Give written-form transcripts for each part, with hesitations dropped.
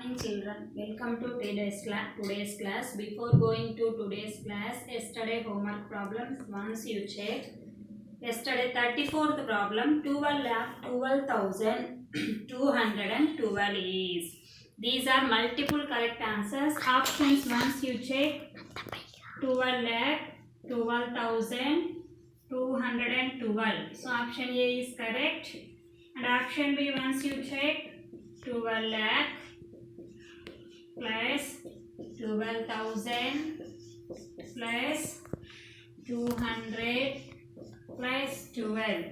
morning children. Welcome to today's class. Before going to today's class, yesterday homework problems once you check. Yesterday 34th problem 12,212 is. These are multiple correct answers. Options once you check 12,212. So option A is correct. And option B once you check 12 lakh plus 12,000 plus 200 plus 12.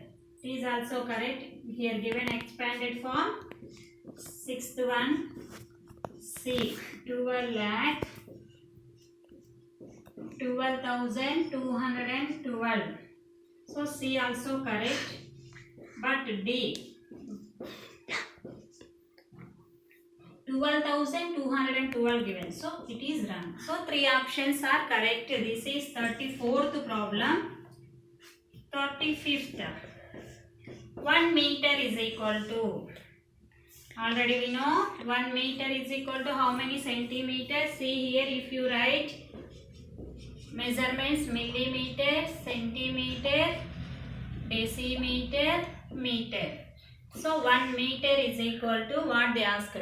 It is also correct. Here given expanded form. Sixth one, C 12 lakh 12,212. So C also correct. But D 12,212 given, so it is wrong. So three options are correct. This is 34th problem. 35th, 1 meter is equal to, already we know 1 meter is equal to how many centimeters. See here, if you write measurements millimeter, centimeter, decimeter, meter. So 1 meter is equal to what they asked.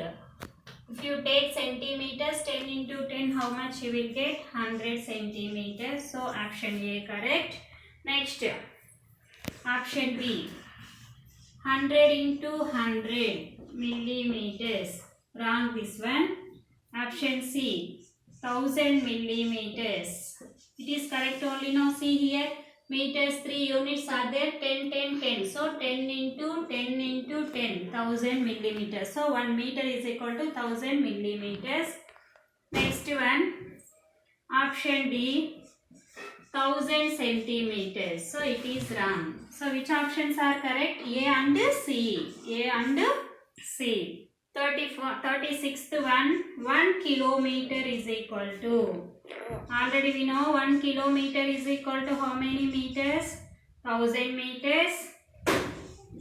If you take centimeters, 10 into 10, how much you will get? 100 centimeters. So option A correct. Next, option B, 100 into 100 millimeters. Wrong this one. Option C, 1000 millimeters. It is correct only now. See here, meters 3 units are there, 10, 10, 10. So 10 into 10 into 10, 1000 millimeters. So 1 meter is equal to 1000 millimeters. Next one, option D, 1000 centimeters. So it is wrong. So which options are correct? A and C. A and C. 36th one, 1 kilometer is equal to, already we know 1 kilometer is equal to how many meters? 1000 meters.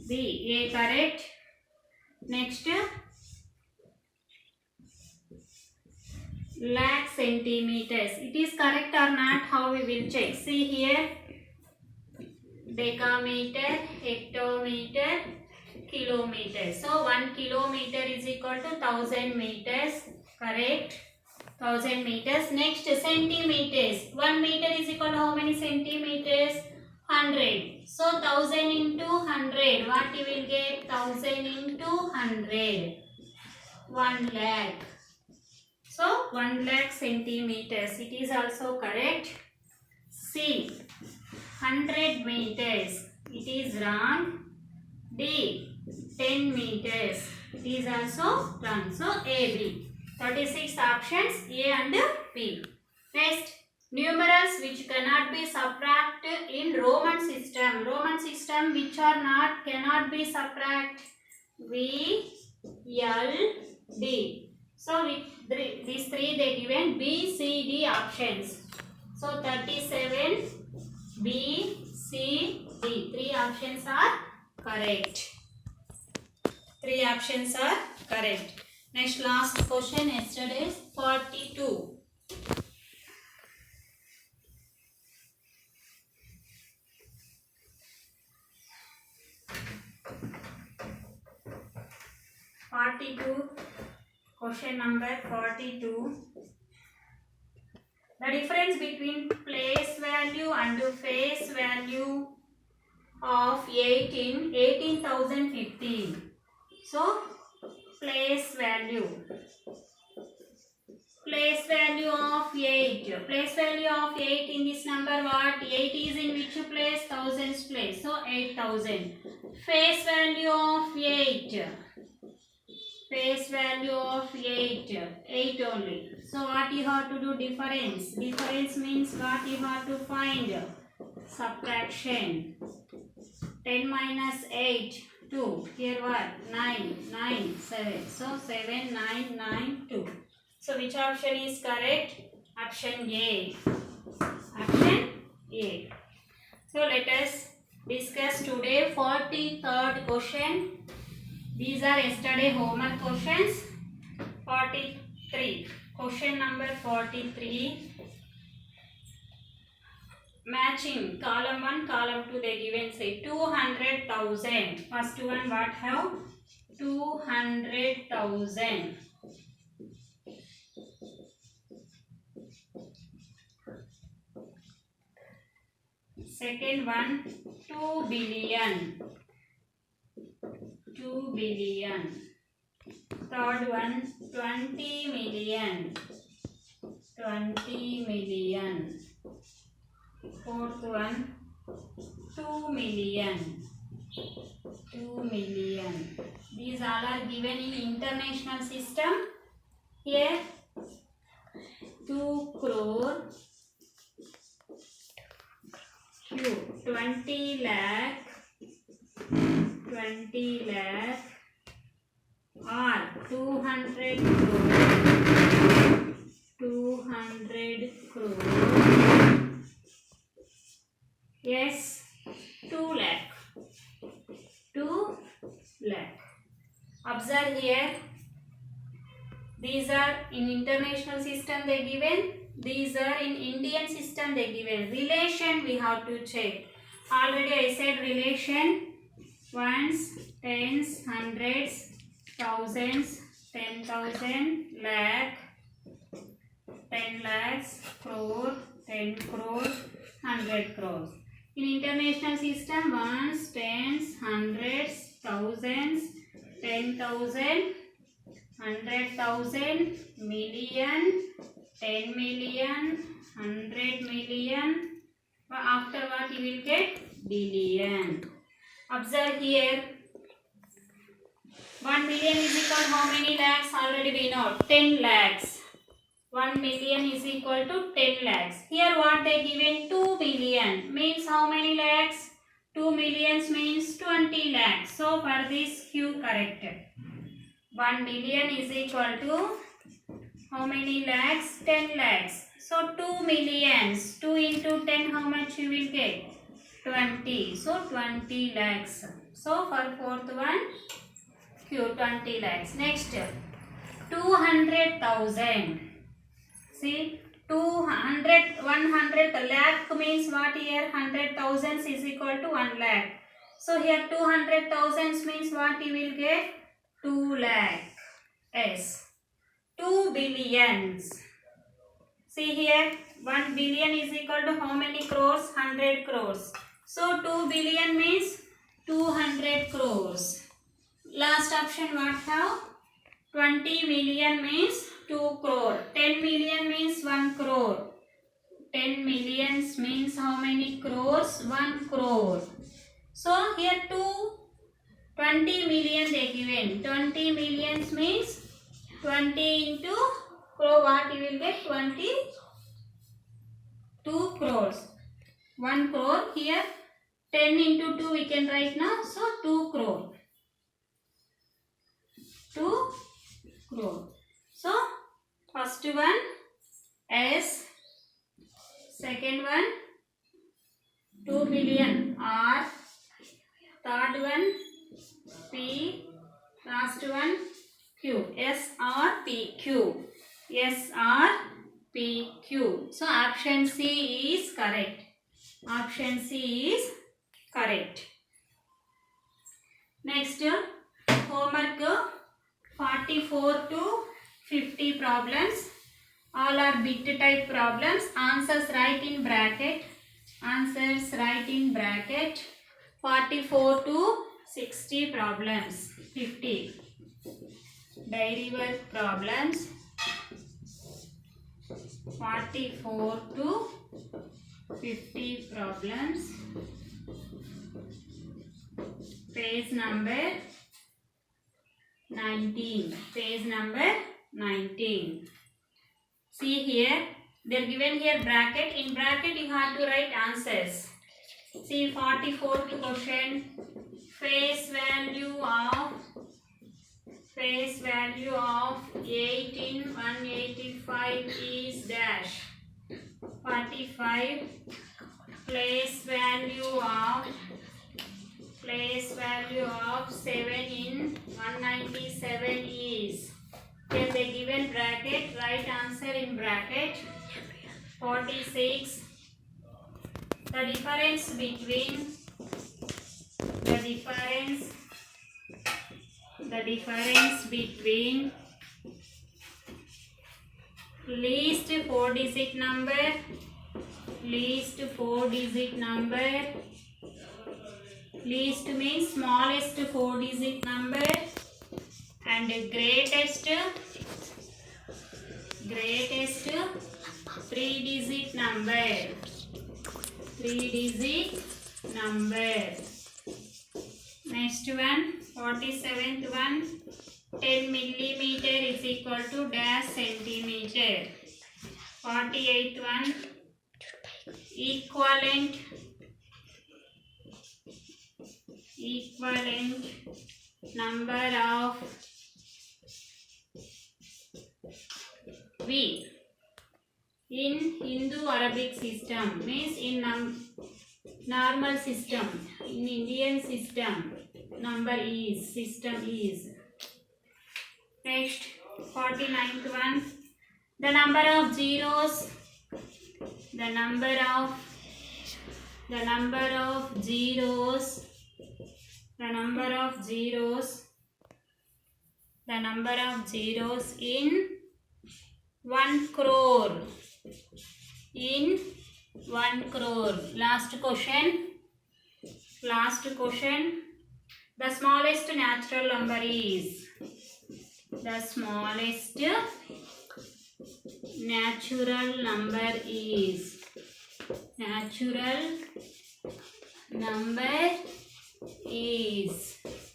B, A correct. Next, lakh centimeters. It is correct or not? How we will check? See here, decameter, hectometer, kilometer. So 1 kilometer is equal to 1000 meters. Correct. 1000 meters. Next, centimeters. 1 meter is equal to how many centimeters? 100. So 1000 into 100. What you will get? 1000 into 100. 1 lakh. So 1 lakh centimeters. It is also correct. C, 100 meters. It is wrong. D, 10 meters. It is also wrong. So A, B. 36 options, A and B. Next, numerals which cannot be subtracted in Roman system. Roman system which are not, cannot be subtracted. V, L, D. So with these three they given B, C, D options. So 37, B, C, D. Three options are correct. Three options are correct. Next, last question, yesterday's 42. Question number 42. The difference between place value and face value of 18,015. So, place value of 8. Place value of 8 in this number what? 8 is in which place? Thousands place. So 8000. Face value of 8. Face value of 8. 8 only. So what you have to do? Difference. Difference means what you have to find? Subtraction. 10 minus 8. 2. Here what? 9. 9. 7. So 7, 9, 9, 2. So which option is correct? Option A. Option A. So let us discuss today 43rd question. These are yesterday homework questions. 43. Question number 43. Matching column 1, column 2, they given say 200,000. First one what have? 200,000. Second one 2 billion. 2 billion. Third one 20 million. 20 million. Fourth one 2 million. 2 million. These all are given in international system. Here 2 crore. Q 20 lakh. 20 lakh. R 200 crore. 200 crore. Yes, 2 lakh. 2 lakh. Observe here. These are in international system they given. These are in Indian system they given. Relation we have to check. Already I said relation. Ones, tens, hundreds, thousands, 10,000, lakh, 10 lakhs, crore, 10 crore, 100 crores. In international system, ones, tens, hundreds, thousands, 10,000, 100,000, million, 10 million, 100 million. After what you will get? Billion. Observe here. 1 million is equal to how many lakhs? Already we know. 10 lakhs. 1 million is equal to 10 lakhs. Here what they given? 2 million. Means how many lakhs? 2 millions means 20 lakhs. So for this Q corrected. 1 million is equal to how many lakhs? 10 lakhs. So 2 millions. 2 into 10 how much you will get? 20. So 20 lakhs. So for fourth one Q 20 lakhs. Next 200,000. See 100 lakh means what here? 100,000 is equal to 1 lakh. So here 200,000 means what you will get? 2 lakh. S. 2 billions. See here 1 billion is equal to how many crores? 100 crores. So 2 billion means 200 crores. Last option what have? 20 million means 2 crore. 10 million means 1 crore. 10 millions means how many crores? 1 crore. So here 20 million they given. 20 millions means 20 into crore, what you will get? 22 crores. 1 crore. Here 10 into 2 we can write now. So 2 crore. 2 crore. So first one S. Second one 2 billion R. Third one P. Last one Q. S R P Q. S R P Q. So option C is correct. Option C is correct. Next homework 44 to 50 problems. All are bit type problems. Answers write in bracket. Answers write in bracket. 44 to 60 problems. 50. Diary work problems. 44 to 50 problems. Page number 19. Page number 19. See here, they are given here bracket. In bracket you have to write answers. See 44 to question. Face value of 8 in 185 is dash. 45. Place value of 7 in 197 is Then the given bracket, write answer in bracket. 46. The difference between least 4-digit number, least means smallest 4-digit number, and greatest 3-digit number. Next one, 47th one, 10 millimeter is equal to dash centimeter. 48th one, equivalent number of V in Hindu Arabic system, means in normal system, in Indian system, system is. Next, 49th one, the number of zeros in 1 crore. Last question. The smallest natural number is.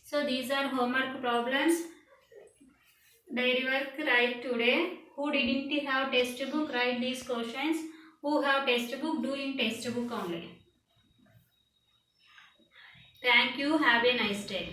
So these are homework problems. Diary work write today. Who didn't have textbook, write these questions. Who have textbook, do in textbook only. Thank you. Have a nice day.